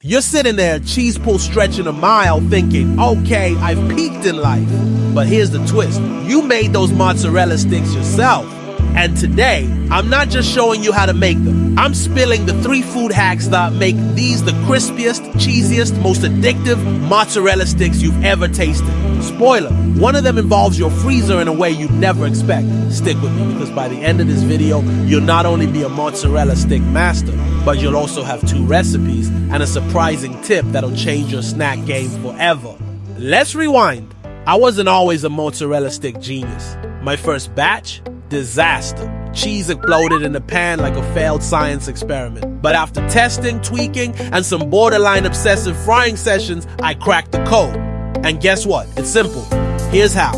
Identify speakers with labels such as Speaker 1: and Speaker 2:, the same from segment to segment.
Speaker 1: You're sitting there, cheese pull stretching a mile, thinking, okay, I've peaked in life. But here's the twist. You made those mozzarella sticks yourself. And today, I'm not just showing you how to make them. I'm spilling the 3 food hacks that make these the crispiest, cheesiest, most addictive mozzarella sticks you've ever tasted. Spoiler, one of them involves your freezer in a way you'd never expect. Stick with me, because by the end of this video, you'll not only be a mozzarella stick master, but you'll also have 2 recipes and a surprising tip that'll change your snack game forever. Let's rewind. I wasn't always a mozzarella stick genius. My first batch? Disaster. Cheese exploded in the pan like a failed science experiment. But after testing, tweaking, and some borderline obsessive frying sessions, I cracked the code. And guess what? It's simple. Here's how.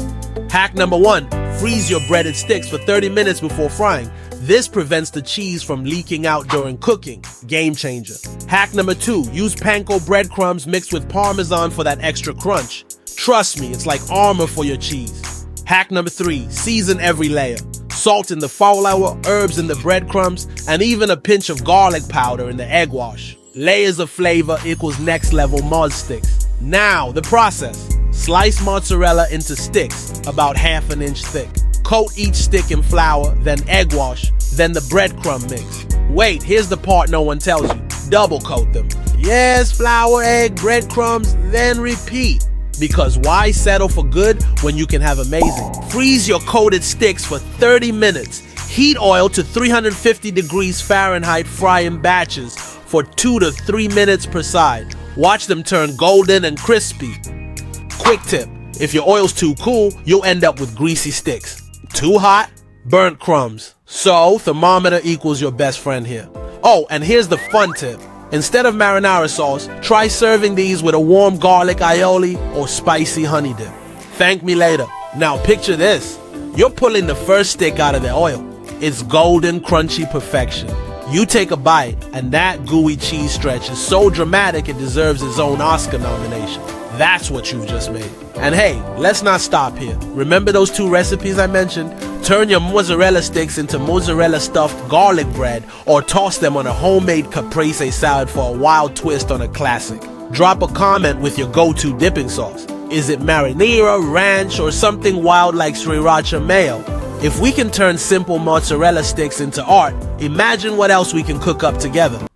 Speaker 1: Hack number 1, freeze your breaded sticks for 30 minutes before frying. This prevents the cheese from leaking out during cooking. Game changer. Hack number 2, use panko breadcrumbs mixed with parmesan for that extra crunch. Trust me, it's like armor for your cheese. Hack number 3, season every layer. Salt in the flour, herbs in the breadcrumbs, and even a pinch of garlic powder in the egg wash. Layers of flavor equals next level mozz sticks. Now, the process. Slice mozzarella into sticks, about ½ an inch thick. Coat each stick in flour, then egg wash, then the breadcrumb mix. Wait, here's the part no one tells you. Double coat them. Yes, flour, egg, breadcrumbs, then repeat. Because why settle for good when you can have amazing? Freeze your coated sticks for 30 minutes. Heat oil to 350 degrees Fahrenheit, fry in batches for 2 to 3 minutes per side. Watch them turn golden and crispy. Quick tip, if your oil's too cool, you'll end up with greasy sticks. Too hot? Burnt crumbs. So, thermometer equals your best friend here. Oh, and here's the fun tip. Instead of marinara sauce, try serving these with a warm garlic aioli or spicy honey dip. Thank me later. Now picture this. You're pulling the first stick out of the oil. It's golden, crunchy perfection. You take a bite, and that gooey cheese stretch is so dramatic it deserves its own Oscar nomination. That's what you've just made. And hey, let's not stop here. Remember those 2 recipes I mentioned? Turn your mozzarella sticks into mozzarella stuffed garlic bread, or toss them on a homemade caprese salad for a wild twist on a classic. Drop a comment with your go-to dipping sauce. Is it marinara, ranch, or something wild like sriracha mayo? If we can turn simple mozzarella sticks into art, imagine what else we can cook up together.